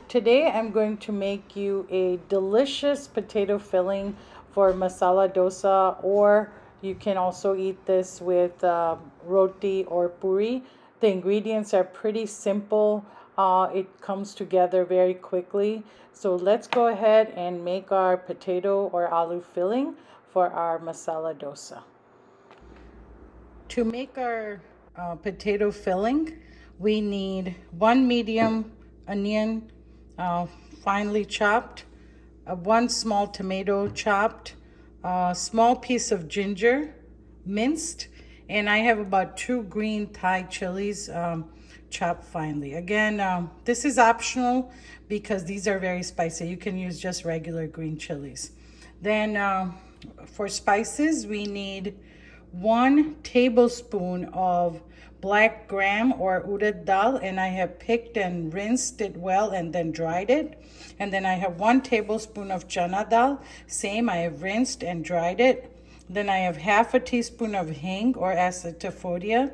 Today I'm going to make you a delicious potato filling for masala dosa, or you can also eat this with roti or puri. The ingredients are pretty simple. It comes together very quickly. So let's go ahead and make our potato or aloo filling for our masala dosa. To make our potato filling, we need one medium onion, finely chopped, one small tomato chopped, a small piece of ginger minced, and I have about 2 green Thai chilies chopped finely. Again, this is optional because these are very spicy. You can use just regular green chilies. Then for spices, we need 1 tablespoon of black gram or urad dal, and I have picked and rinsed it well and then dried it. And then I have 1 tablespoon of chana dal, same, I have rinsed and dried it. Then I have half a teaspoon of hing or acetophodia,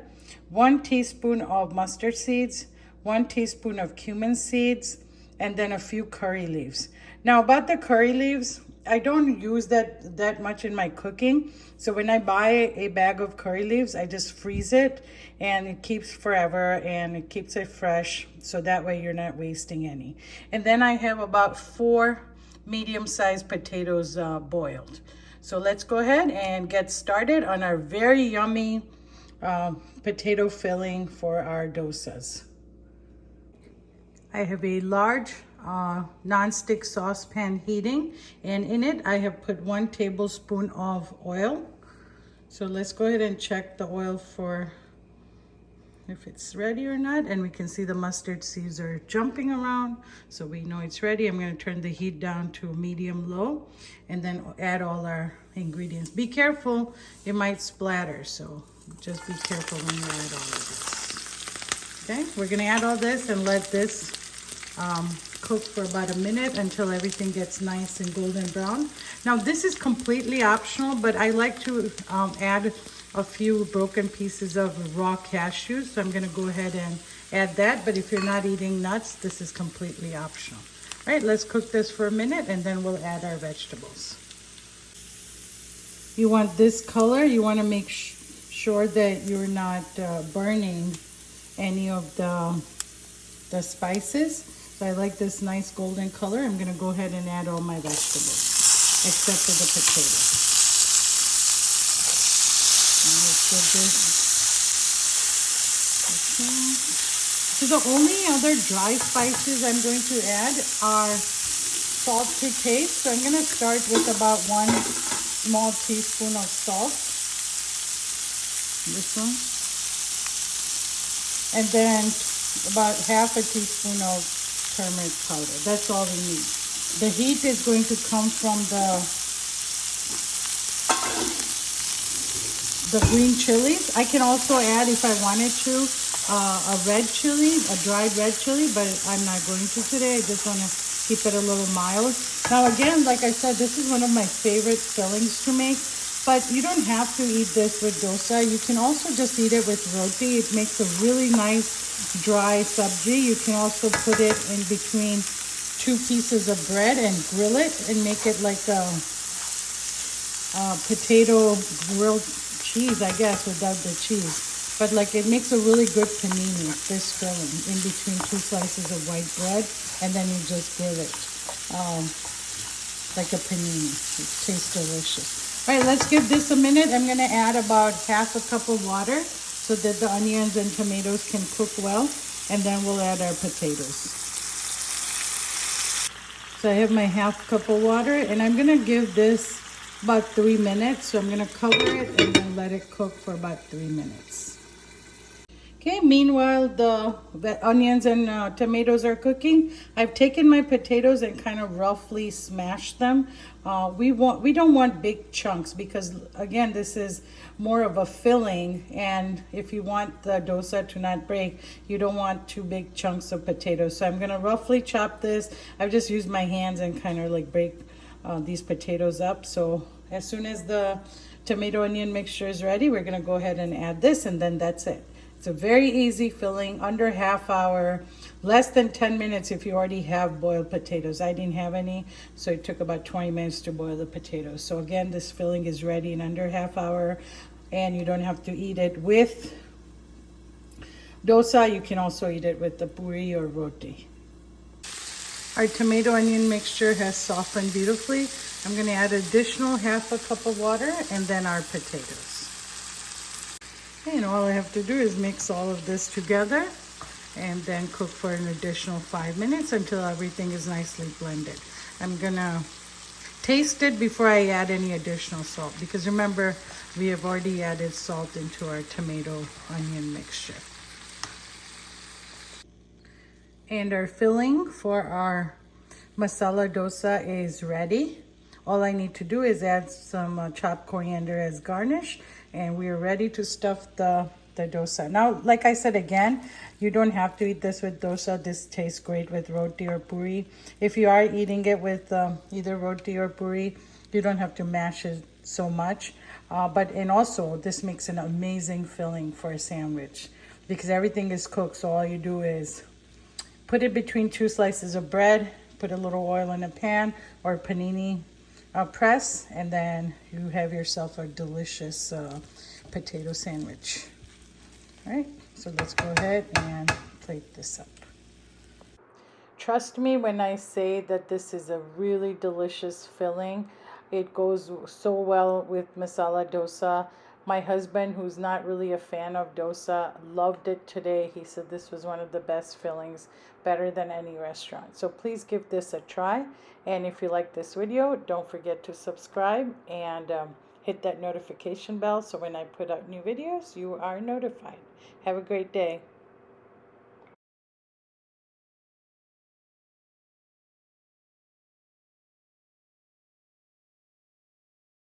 1 teaspoon of mustard seeds, 1 teaspoon of cumin seeds, and then a few curry leaves. Now about the curry leaves, I don't use that much in my cooking. So when I buy a bag of curry leaves, I just freeze it and it keeps forever and it keeps it fresh. So that way you're not wasting any. And then I have about 4 medium-sized potatoes boiled. So let's go ahead and get started on our very yummy potato filling for our dosas. I have a large non-stick saucepan heating, and in it I have put 1 tablespoon of oil. So let's go ahead and check the oil for if it's ready or not, and we can see the mustard seeds are jumping around, so we know it's ready. I'm going to turn the heat down to medium low and then add all our ingredients. Be careful, it might splatter, so just be careful when you add all of this. Okay, we're going to add all this and let this cook for about a minute until everything gets nice and golden brown. Now this is completely optional, but I like to add a few broken pieces of raw cashews, so I'm going to go ahead and add that. But if you're not eating nuts, this is completely optional. All right, let's cook this for a minute and then we'll add our vegetables. You want this color. You want to make sure that you're not burning any of the spices. So I like this nice golden color. I'm going to go ahead and add all my vegetables, except for the potato. So the only other dry spices I'm going to add are salt to taste. So I'm going to start with about 1 small teaspoon of salt. This one. And then about half a teaspoon of turmeric powder. That's all we need. The heat is going to come from the green chilies. I can also add, if I wanted to, a red chili, a dried red chili, but I'm not going to today. I just want to keep it a little mild. Now again, like I said, this is one of my favorite fillings to make, but you don't have to eat this with dosa. You can also just eat it with roti. It makes a really nice dry sabji. You can also put it in between 2 pieces of bread and grill it and make it like a potato grilled cheese, I guess, without the cheese. But like it makes a really good panini, this filling, in between 2 slices of white bread, and then you just grill it like a panini. It tastes delicious. All right, let's give this a minute. I'm going to add about half a cup of water so that the onions and tomatoes can cook well, and then we'll add our potatoes. So I have my half cup of water, and I'm going to give this about 3 minutes. So I'm going to cover it and then let it cook for about 3 minutes. Okay, meanwhile the onions and tomatoes are cooking. I've taken my potatoes and kind of roughly smashed them. We don't want big chunks because again, this is more of a filling, and if you want the dosa to not break, you don't want 2 big chunks of potatoes. So I'm going to roughly chop this. I've just used my hands and kind of like break these potatoes up. So as soon as the tomato onion mixture is ready, we're going to go ahead and add this, and then that's it. It's It's a very easy filling, under half hour, less than 10 minutes if you already have boiled potatoes. I didn't have any, so it took about 20 minutes to boil the potatoes. So again, this filling is ready in under half hour, and you don't have to eat it with dosa. You can also eat it with the puri or roti. Our tomato onion mixture has softened beautifully. I'm going to add additional half a cup of water and then our potatoes. And all I have to do is mix all of this together and then cook for an additional 5 minutes until everything is nicely blended. I'm going to taste it before I add any additional salt, because remember, we have already added salt into our tomato onion mixture. And our filling for our masala dosa is ready. All I need to do is add some chopped coriander as garnish, and we are ready to stuff the dosa. Now, like I said again, you don't have to eat this with dosa. This tastes great with roti or puri. If you are eating it with either roti or puri, you don't have to mash it so much. And also, this makes an amazing filling for a sandwich because everything is cooked. So all you do is put it between 2 slices of bread, put a little oil in a pan or panini press, and then you have yourself a delicious potato sandwich. All right, so let's go ahead and plate this up. Trust me when I say that this is a really delicious filling. It goes so well with masala dosa. My husband, who's not really a fan of dosa, loved it today. He said this was one of the best fillings, better than any restaurant. So please give this a try. And if you like this video, don't forget to subscribe and hit that notification bell so when I put out new videos, you are notified. Have a great day.